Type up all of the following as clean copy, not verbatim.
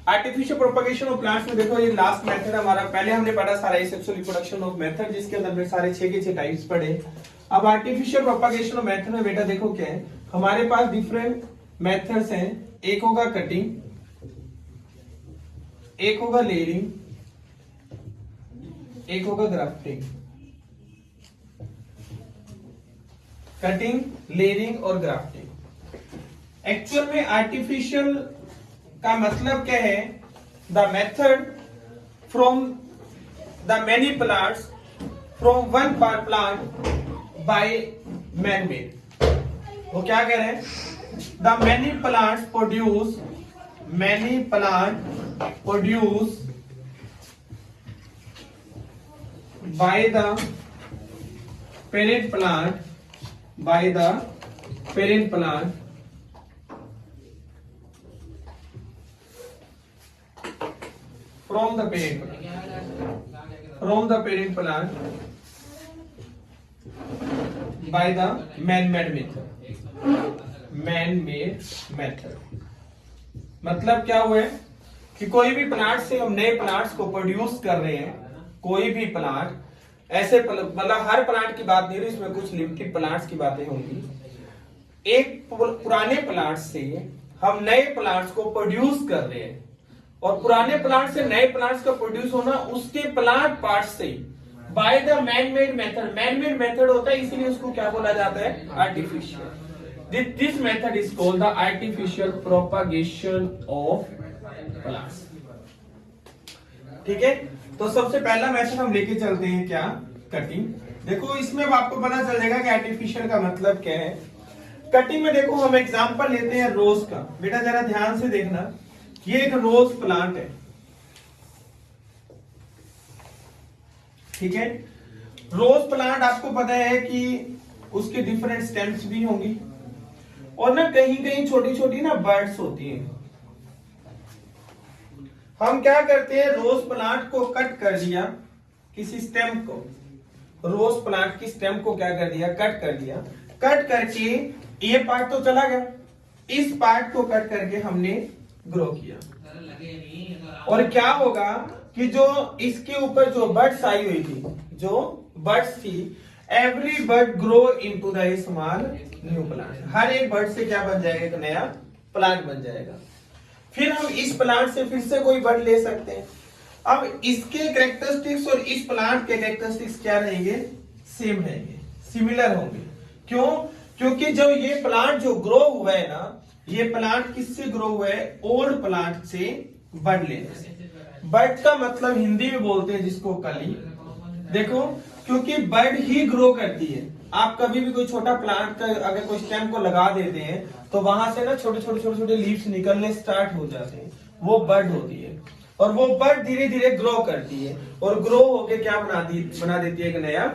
Artificial propagation of plants में देखो ये लास्ट मेथड हमारा, पहले हमने पढ़ा सारा एसेक्सुअल रिप्रोडक्शन ऑफ मेथड जिसके अंदर में सारे 6 के 6 टाइप्स पढ़े। अब आर्टिफिशियल प्रोपगेशन ऑफ मेथड में बेटा देखो क्या है, हमारे पास डिफरेंट मेथड्स हैं। एक होगा कटिंग, एक होगा लेयरिंग, एक होगा ग्राफ्टिंग। कटिंग, लेयरिंग और ग्राफ्टिंग। एक्चुअल में आर्टिफिशियल का मतलब क्या है? The method from the many plants from one plant by man made. वो क्या कह रहे हैं? The many plants produce by the parent plant from the parent plant by the man-made method। मतलब क्या हुआ है कि कोई भी प्लांट से हम नए प्लांट्स को प्रोड्यूस कर रहे हैं। कोई भी प्लांट ऐसे, मतलब हर प्लांट की बात नहीं रही, इसमें कुछ लिमिटेड प्लांट्स की बातें होंगी। एक पुराने प्लांट से हम नए प्लांट्स को प्रोड्यूस कर रहे हैं, और पुराने प्लांट से नए प्लांट्स का प्रोड्यूस होना उसके प्लांट पार्ट से by the man made method. Man made method होता है, इसीलिए उसको क्या बोला जाता है? Artificial. This method is called the artificial propagation of plants. ठीक है, तो सबसे पहला मेथड हम लेके चलते हैं क्या? कटिंग। देखो इसमें आपको पता चल जाएगा कि आर्टिफिशियल का मतलब क्या है। कटिंग में देखो हम एग्जांपल लेते हैं रोज का। बेटा जरा ध्यान से देखना, ये एक रोज प्लांट है, ठीक है। रोज प्लांट आपको पता है कि उसके डिफरेंट स्टेम्स भी होंगी, और ना कहीं कहीं छोटी छोटी ना बर्ड्स होती हैं। हम क्या करते हैं, रोज प्लांट को कट कर दिया, किसी स्टेम को, रोज प्लांट की स्टेम को क्या कर दिया? कट कर दिया। कट करके ये पार्ट तो चला गया, इस पार्ट को कट करके हमने ग्रो किया, और क्या होगा कि जो इसके ऊपर जो बर्ड्स आई हुई थी, जो बर्ड्स थी, every bird grow into the small new plant. हर एक बर्ड से क्या बन जाएगा? एक नया प्लांट बन जाएगा। फिर हम इस प्लांट से फिर से कोई बर्ड ले सकते हैं। अब इसके कैरेक्टरिस्टिक्स और इस प्लांट के कैरेक्टरिस्टिक्स क्या रहेंगे? सेम रहेंगे, सिमिलर होंगे। क्यों? क्योंकि जो ये प्लांट जो ग्रो हुआ है ना, ये प्लांट किससे ग्रो हुआ है? ओल्ड प्लांट से बर्ड लेने से। बर्ड का मतलब हिंदी में बोलते हैं जिसको कली। देखो, क्योंकि बर्ड ही ग्रो करती है। आप कभी भी कोई छोटा प्लांट का अगर कोई स्टेम को लगा देते हैं तो वहां से ना छोटे छोटे लीव्स निकलने स्टार्ट हो जाते हैं, वो बर्ड होती है। और वो बर्ड धीरे धीरे ग्रो करती है, और ग्रो होके क्या बना देती है? एक नया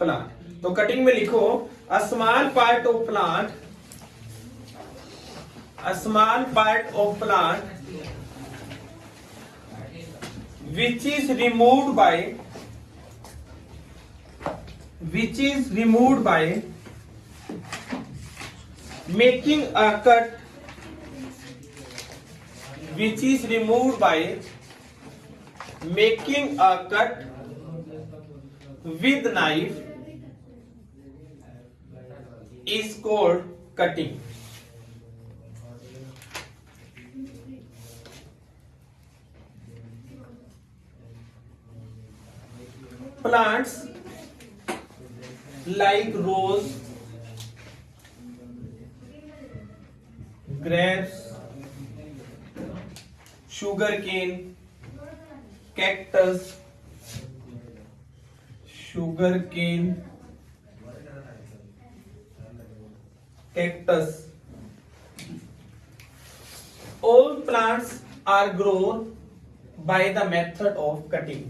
प्लांट। तो कटिंग में लिखो, a small part of plant, which is removed by making a cut, with knife is called cutting। Plants like rose, grapes, sugarcane, cactus, all plants are grown by the method of cutting।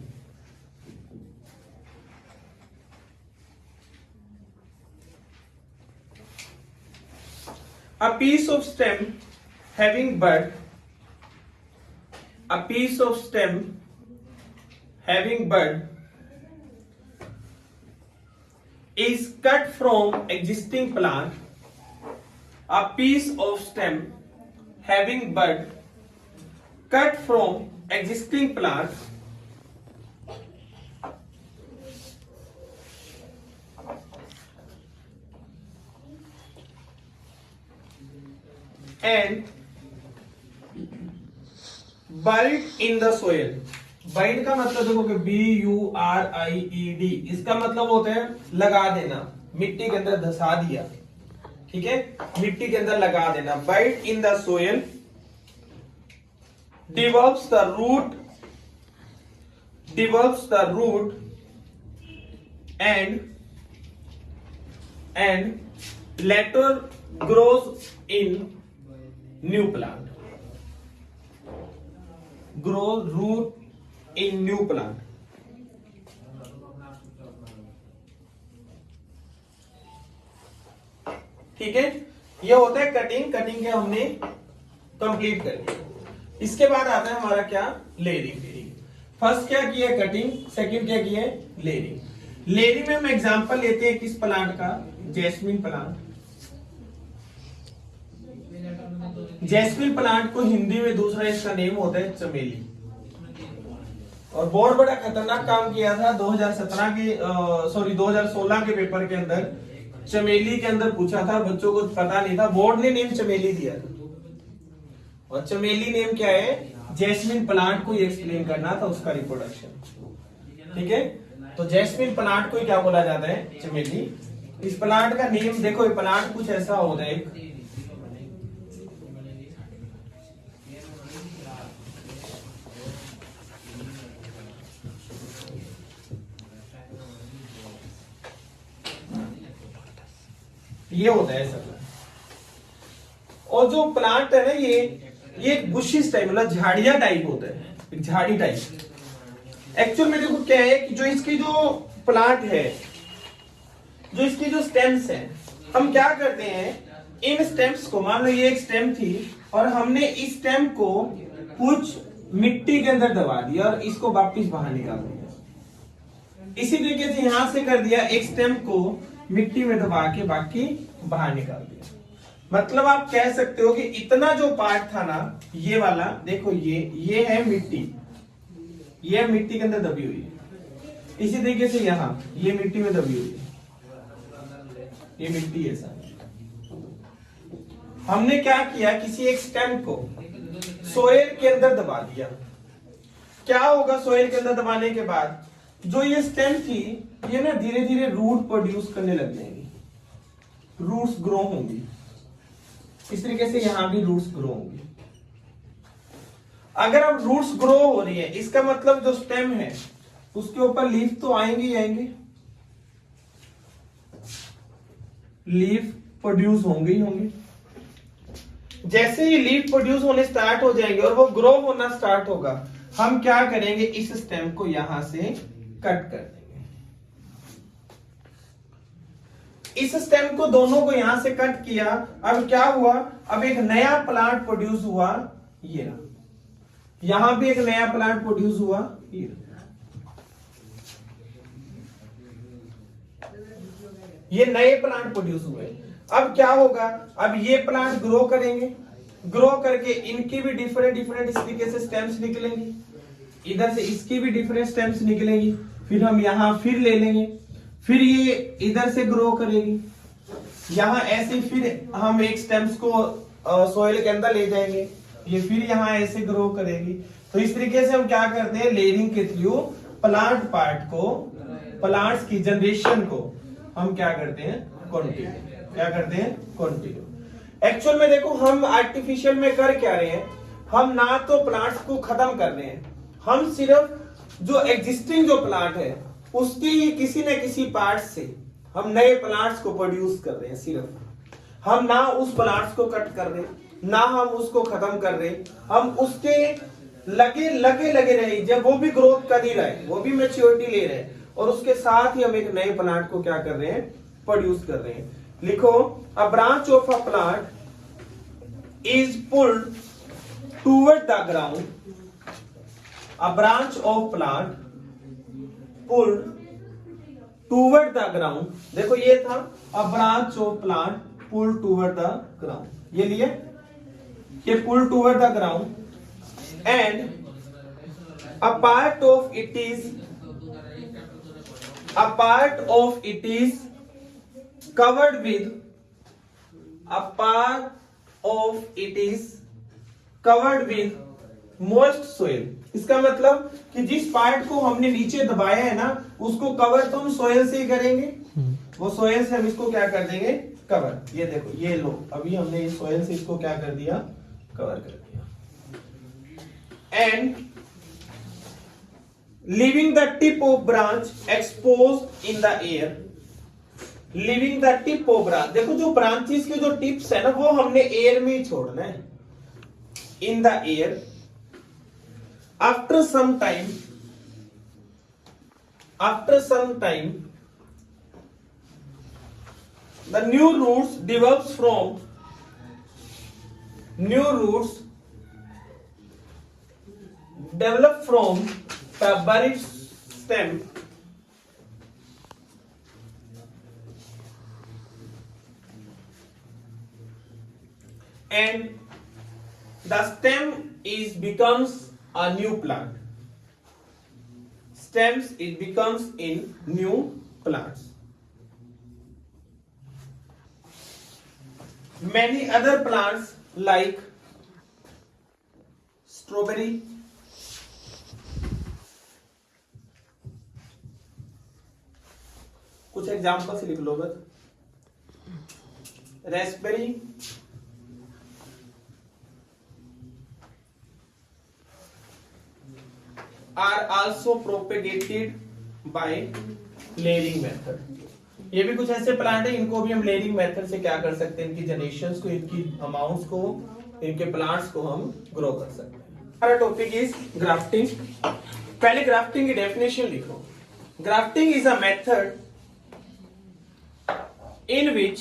A piece of stem having bud is cut from existing plant। A piece of stem having bud cut from existing plant and buried in the soil. Wide का मतलब देखो कि BURIED, इसका मतलब होता है लगा देना, मिट्टी के अंदर धसा दिया, ठीक है, मिट्टी के अंदर लगा देना. Wide in the soil develops the root and later grows in new plant. Grows root in new plant. ठीक है, ये होता है कटिंग. कटिंग के हमने कंप्लीट कर लिया. इसके बाद आता है हमारा क्या, लेयरिंग. फर्स्ट क्या किया, कटिंग. सेकंड क्या किया, लेयरिंग. लेयरिंग में हम एग्जांपल लेते हैं किस प्लांट का, जैस्मिन प्लांट. जैस्मिन प्लांट को हिंदी में दूसरा इसका नेम होता है चमेली. और बहुत बड़ा खतरनाक काम किया था 2016 के पेपर के अंदर. चमेली के अंदर पूछा था, बच्चों को पता नहीं था, बोर्ड ने नेम चमेली दिया था. और चमेली नेम क्या है, जैस्मिन प्लांट को एक्सप्लेन करना था, उसका रिप्रोडक्शन. ठीक है, तो जैस्मिन प्लांट को क्या बोला जाता है, चमेली. इस प्लांट का नेम देखो, ये प्लांट कुछ ऐसा होता है. ये होता है ऐसा. और जो प्लांट है ना, ये एक बुशिश टाइप, मतलब झाड़िया टाइप होता है, एक झाड़ी टाइप. एक्चुअल में देखो क्या है कि जो इसकी जो प्लांट है, जो इसकी जो स्टेम्स हैं, हम क्या करते हैं, इन स्टेम्स को, मान लो ये एक स्टेम थी और हमने इस स्टेम को कुछ मिट्टी के अंदर दबा दिया और इसको वापिस बाहर निकाल दिया. इसी तरीके से यहां से कर दिया, एक स्टेम को मिट्टी में दबा के बाकी बाहर निकाल दिया. मतलब आप कह सकते हो कि इतना जो पार्ट था ना, ये वाला देखो, ये है मिट्टी, ये मिट्टी के अंदर दबी हुई है. इसी तरीके से यहां ये मिट्टी में दबी हुई है, ये मिट्टी है सारी. हमने क्या किया, किसी एक स्टेम को सोयल के अंदर दबा दिया. क्या होगा सोयल के अंदर दबाने के बाद, जो ये स्टेम थी, ये ना धीरे धीरे रूट प्रोड्यूस करने लग जाएंगी, रूट्स ग्रो होंगी. इस तरीके से यहां भी रूट्स ग्रो होंगी. अगर अब रूट्स ग्रो हो रही है, इसका मतलब जो स्टेम है उसके ऊपर लीफ तो आएंगे ही आएंगे, लीफ प्रोड्यूस होंगे ही होंगे. जैसे ही लीफ प्रोड्यूस होने स्टार्ट हो जाएंगे और वो ग्रो होना स्टार्ट होगा, हम क्या करेंगे, इस स्टेम को यहां से कट कर देंगे. इस स्टेम को दोनों को यहां से कट किया. अब क्या हुआ, अब एक नया प्लांट प्रोड्यूस हुआ, ये रहा. यहां भी एक नया प्लांट प्रोड्यूस हुआ, ये रहा. ये नए प्लांट प्रोड्यूस हुए. अब क्या होगा, अब ये प्लांट ग्रो करेंगे, ग्रो करके इनकी भी डिफरेंट इस तरीके से स्टेम्स निकलेंगी. इधर से इसकी भी डिफरेंट स्टेम्स निकलेंगी. फिर हम यहां फिर ले लेंगे, फिर ये इधर से ग्रो करेगी, यहां ऐसे फिर हम एक स्टेम्स को सॉइल के अंदर ले जाएंगे, ये फिर यहां ऐसे ग्रो करेगी. तो इस तरीके से हम क्या करते हैं, लेयरिंग के थ्रू प्लांट पार्ट को, प्लांट्स की जनरेशन को हम क्या करते हैं, कंटिन्यू. क्या करते हैं, कंटिन्यू. एक्चुअल में देखो, हम आर्टिफिशियल में कर क्या रहे हैं, हम ना तो प्लांट्स को खत्म कर रहे हैं, हम सिर्फ जो एग्जिस्टिंग जो प्लांट है उसकी ही किसी न किसी पार्ट से हम नए प्लांट्स को प्रोड्यूस कर रहे हैं. सिर्फ हम ना उस प्लांट्स को कट कर रहे, ना हम उसको खत्म कर रहे, हम उसके लगे रहे, जब वो भी ग्रोथ कर ही रहा है, वो भी मैच्योरिटी ले रहे हैं, और उसके साथ ही हम एक नए प्लांट को क्या कर रहे हैं, प्रोड्यूस कर रहे हैं. लिखो, a branch of a plant is pulled toward the ground. A branch of plant pulled toward the ground. देखो ये था, a branch of plant pulled toward the ground, ये लिए, ये pull toward the ground and a part of it is covered with moist soil। इसका मतलब कि जिस पार्ट को हमने नीचे दबाया है ना, उसको कवर तो हम सोयल से ही करेंगे। वो सोयल से हम इसको क्या कर देंगे, कवर। ये देखो, ये लो, अभी हमने इस सोयल से इसको क्या कर दिया, कवर कर दिया। And leaving the tip of branch exposed in the air। leaving the tip of branch, देखो जो ब्रांचेस के जो टिप्स है ना, वो हमने एयर में ही छोड़ना है, in the air। after some time the new roots develops from the buried stem and the stem becomes a new plant। it becomes in new plants। many other plants like strawberry, कुछ examples लिख लो बस। raspberry, are also propagated by layering method। ये भी कुछ ऐसे plant है, इनको भी हम लेयरिंग मेथड से क्या कर सकते हैं, इनकी जनरेशंस को, इनकी अमाउंट्स को, इनके प्लांट्स को हम ग्रो कर सकते हैं। हमारा टॉपिक इज ग्राफ्टिंग। पहले ग्राफ्टिंग की डेफिनेशन लिखो। Grafting is a method in which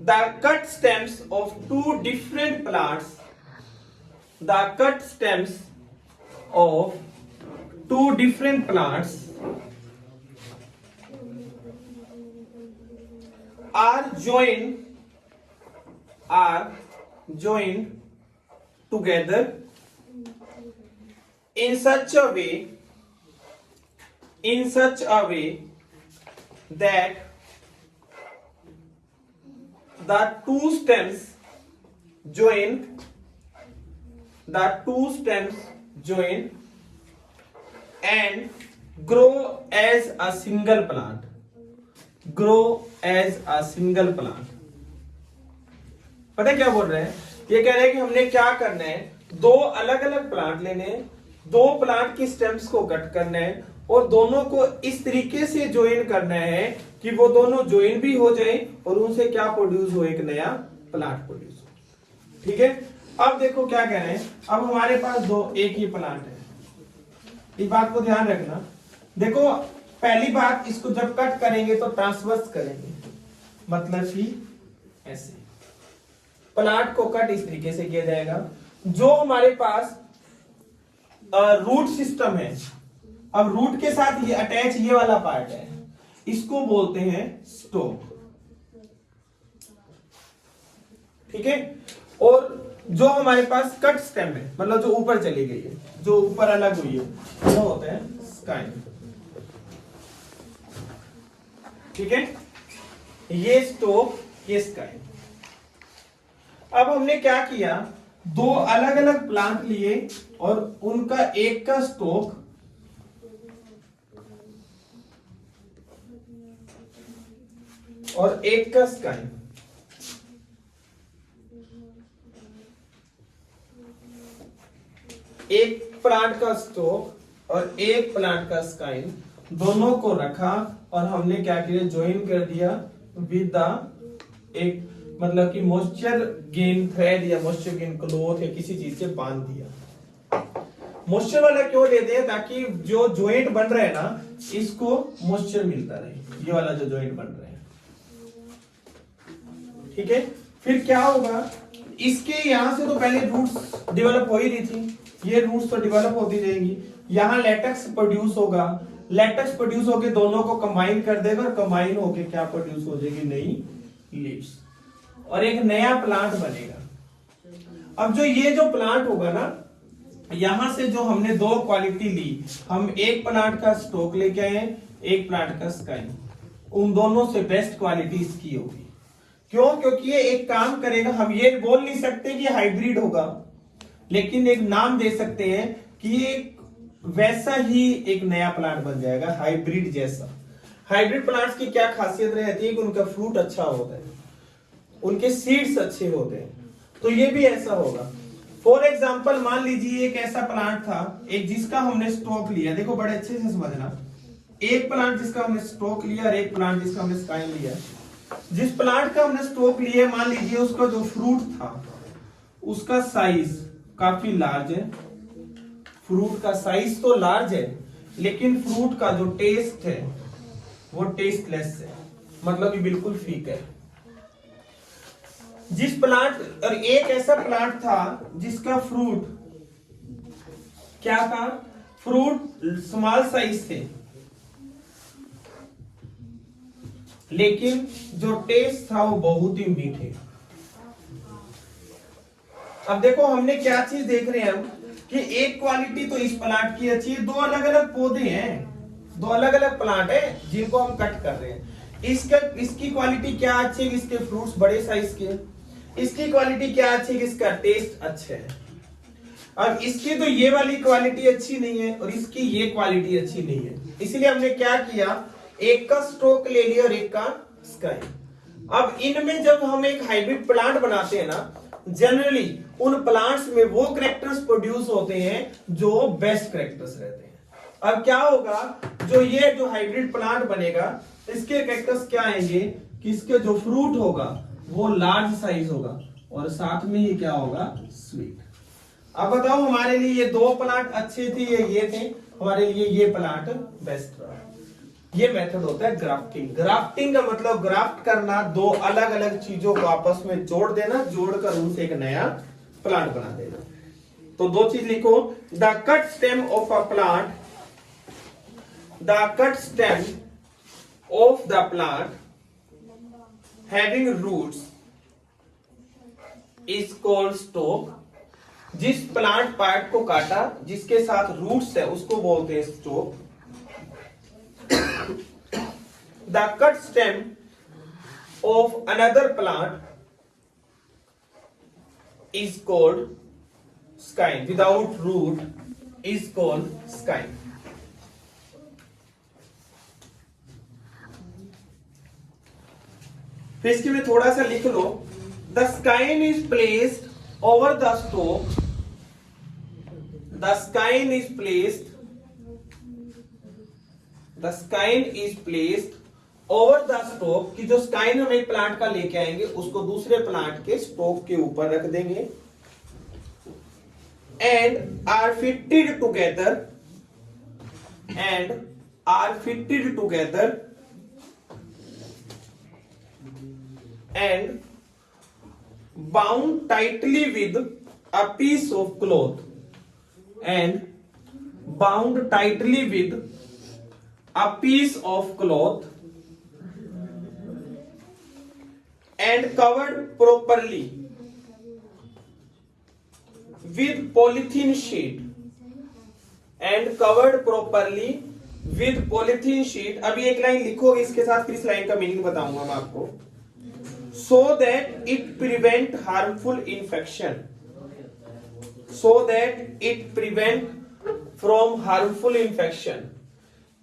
the cut stems of two different plants are joined together in such a way that the two stems join and grow as a single plant। पता है क्या बोल रहे हैं, ये कह रहे हैं कि हमने क्या करना है, दो अलग अलग प्लांट लेने हैं, दो प्लांट की स्टेम्स को कट करना है और दोनों को इस तरीके से ज्वाइन करना है कि वो दोनों ज्वाइन भी हो जाए और उनसे क्या प्रोड्यूस हो, एक नया प्लांट प्रोड्यूस हो। ठीक है, अब देखो क्या कह रहे हैं। अब हमारे पास एक ही प्लांट है, इस बात को ध्यान रखना। देखो पहली बात, इसको जब कट करेंगे तो ट्रांसवर्स करेंगे, मतलब कि ऐसे प्लांट को कट इस तरीके से किया जाएगा। जो हमारे पास रूट सिस्टम है, अब रूट के साथ ये अटैच ये वाला पार्ट है, इसको बोलते हैं स्टोक। ठीक है, और जो हमारे पास कट स्टेम है, मतलब जो ऊपर चली गई है, जो ऊपर अलग हुई है, वो होता है स्काइन। ठीक है, ये स्टोक, ये स्काइन। अब हमने क्या किया, दो अलग अलग प्लांट लिए और उनका एक का स्टोक और एक का स्काइन। एक प्लांट का स्टोक और एक प्लांट का स्काइन, दोनों को रखा और हमने क्या किया, ज्वाइन कर दिया विद द एक, मतलब कि मॉइस्चर गेन थ्रेड या मॉइस्चर गेन क्लॉथ या किसी चीज से बांध दिया। मॉइस्चर वाला क्यों लेते हैं, ताकि जो जॉइंट बन रहा है ना, इसको मॉइस्चर मिलता रहे, ये वाला जो जॉइंट बन रहा है। ठीक है, फिर क्या होगा, इसके यहां से तो पहले रूट्स डेवलप हो ही रही थी, ये रूट्स तो डेवलप होती रहेंगी, यहां लेटेक्स प्रोड्यूस होगा, लेटेक्स प्रोड्यूस होके दोनों को कंबाइन कर देगा और कंबाइन होके क्या प्रोड्यूस हो जाएगी, नई लीव्स और एक नया प्लांट बनेगा। अब जो ये जो प्लांट होगा ना, यहां से जो हमने दो क्वालिटी ली, हम एक प्लांट का स्टॉक लेके आए, एक प्लांट का स्काई, उन दोनों से बेस्ट क्वालिटी इसकी होगी। क्यों? क्योंकि ये एक काम करेगा। हम ये बोल नहीं सकते कि हाइब्रिड होगा, लेकिन एक नाम दे सकते हैं कि ये वैसा ही एक नया प्लांट बन जाएगा, हाइब्रिड जैसा। हाइब्रिड प्लांट्स की क्या खासियत रहती है कि उनका फ्रूट अच्छा होता है, उनके सीड्स अच्छे होते हैं, तो ये भी ऐसा होगा। फॉर एग्जाम्पल मान लीजिए एक ऐसा प्लांट था, एक जिसका हमने स्टॉक लिया, देखो बड़े अच्छे से समझना, एक प्लांट जिसका हमने स्टॉक लिया और एक प्लांट जिसका हमने स्काई लिया। जिस प्लांट का हमने स्टॉक लिया, मान लीजिए उसका जो फ्रूट था उसका साइज काफी लार्ज है, फ्रूट का साइज तो लार्ज है, लेकिन फ्रूट का जो टेस्ट है वो टेस्टलेस है, मतलब ये बिल्कुल फीका है। जिस प्लांट, और एक ऐसा प्लांट था जिसका फ्रूट क्या था, फ्रूट स्मॉल साइज थे, लेकिन जो टेस्ट था वो बहुत ही मीठे। अब देखो हमने क्या चीज देख रहे हैं हम, कि एक क्वालिटी तो इस प्लांट की अच्छी है, दो अलग अलग पौधे हैं, दो अलग अलग प्लांट है जिनको हम कट कर रहे हैं। इसकी क्वालिटी क्या अच्छी है, इसके फ्रूट्स बड़े साइज के, इसकी क्वालिटी क्या अच्छी है, इसका टेस्ट अच्छा है। अब इसकी तो ये वाली क्वालिटी अच्छी नहीं है और इसकी ये क्वालिटी अच्छी नहीं है, इसलिए हमने क्या किया, एक का स्टॉक ले लिया और एक का स्काई। अब इनमें जब हम एक हाइब्रिड प्लांट बनाते हैं ना, जनरली उन प्लांट्स में वो कैरेक्टर्स प्रोड्यूस होते हैं जो बेस्ट कैरेक्टर्स रहते हैं। अब क्या होगा, जो हाइब्रिड प्लांट बनेगा, इसके कैरेक्टर्स क्या आएंगे कि इसके जो फ्रूट होगा वो लार्ज साइज होगा और साथ में ही क्या होगा, स्वीट। अब बताओ हमारे लिए ये दो प्लांट अच्छे थे, ये थे, हमारे लिए ये प्लांट बेस्ट रहा। ये मेथड होता है ग्राफ्टिंग। ग्राफ्टिंग का मतलब ग्राफ्ट करना, दो अलग अलग चीजों को आपस में जोड़ देना, जोड़कर उनसे एक नया प्लांट बना देना। तो दो चीज लिखो, the cut stem of a plant, the cut stem of the plant having roots is called stock. जिस प्लांट पार्ट को काटा जिसके साथ रूट्स है उसको बोलते हैं stock. The cut stem of another plant is called skein. Without root is called skein. फिर इसके में थोड़ा सा लिख लो, the skein is placed over the stalk. The skein is placed. The skein is placed over the stalk, कि जो स्काइन हम एक प्लांट का लेके आएंगे उसको दूसरे प्लांट के स्टॉक के ऊपर रख देंगे, and are fitted together, and are fitted together and bound tightly with a piece of cloth, and bound tightly with a piece of cloth and covered properly with polythene sheet, and covered properly with polythene sheet। अभी एक line लिखोगे इसके साथ, फिर इस line का meaning बताऊंगा मैं आपको। So that it prevent harmful infection, so that it prevent from harmful infection।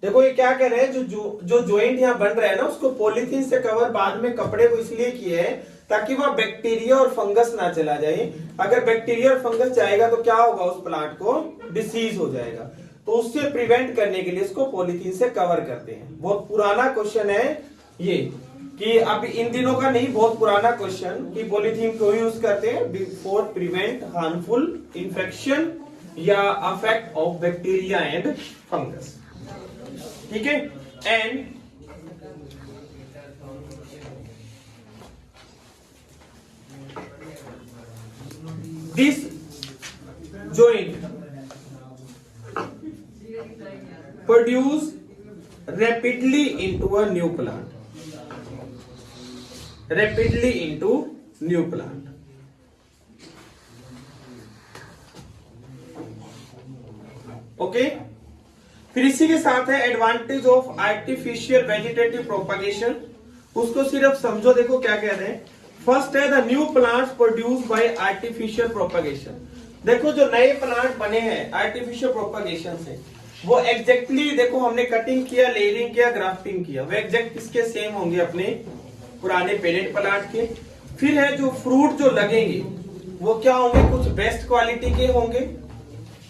देखो ये क्या कह रहे हैं, जो जॉइंट यहाँ बन रहा है ना, उसको पॉलीथीन से कवर बाद में कपड़े को इसलिए किए है ताकि वहां बैक्टीरिया और फंगस ना चला जाए। अगर बैक्टीरिया और फंगस जाएगा तो क्या होगा, उस प्लांट को डिसीज हो जाएगा, तो उससे प्रिवेंट करने के लिए इसको पॉलीथीन से कवर करते हैं। बहुत पुराना क्वेश्चन है ये, कि अब इन दिनों का नहीं, बहुत पुराना क्वेश्चन, कि पॉलीथीन को यूज करते हैं फॉर प्रिवेंट हार्मफुल इंफेक्शन या affect of bacteria and fungus. ठीक है, and this joint produce rapidly into a new plant, rapidly into new plant। Okay. फिर इसी के साथ है advantage of artificial vegetative propagation, उसको सिर्फ समझो, देखो क्या कह रहे हैं। फर्स्ट है the new plants produce by artificial propagation. देखो जो नए प्लांट बने हैं आर्टिफिशियल प्रोपगेशन से, वो एग्जैक्टली देखो हमने कटिंग किया, लेयरिंग किया, ग्राफ्टिंग किया, वो एग्जैक्ट इसके सेम होंगे अपने पुराने पेरेंट प्लांट के। फिर है जो फ्रूट जो लगेंगे वो क्या होंगे, कुछ बेस्ट क्वालिटी के होंगे।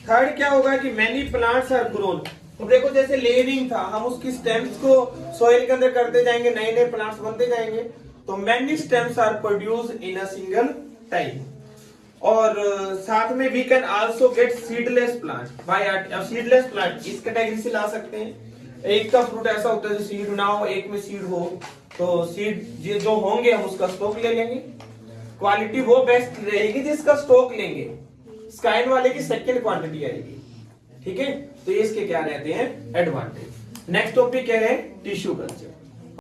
थर्ड क्या होगा कि मेनी प्लांट्स आर ग्रोन। तो देखो जैसे लेयरिंग था, हम उसकी स्टेम्स को सॉइल के अंदर करते जाएंगे, नए नए प्लांट्स बनते जाएंगे। तो many stems are produce in a single time. और साथ में we can also get seedless plant by seedless plant इस कैटेगरी से ला सकते हैं। एक का फ्रूट ऐसा होता है जो सीड ना हो, एक में सीड हो, तो सीड जो होंगे हम उसका स्टॉक ले लेंगे। क्वालिटी वो बेस्ट रहेगी जिसका स्टॉक लेंगे, स्काइन वाले की सेकंड क्वांटिटी आएगी। ठीक है, तो ये इसके क्या रहते हैं एडवांटेज। नेक्स्ट टॉपिक क्या है, टिश्यू कल्चर।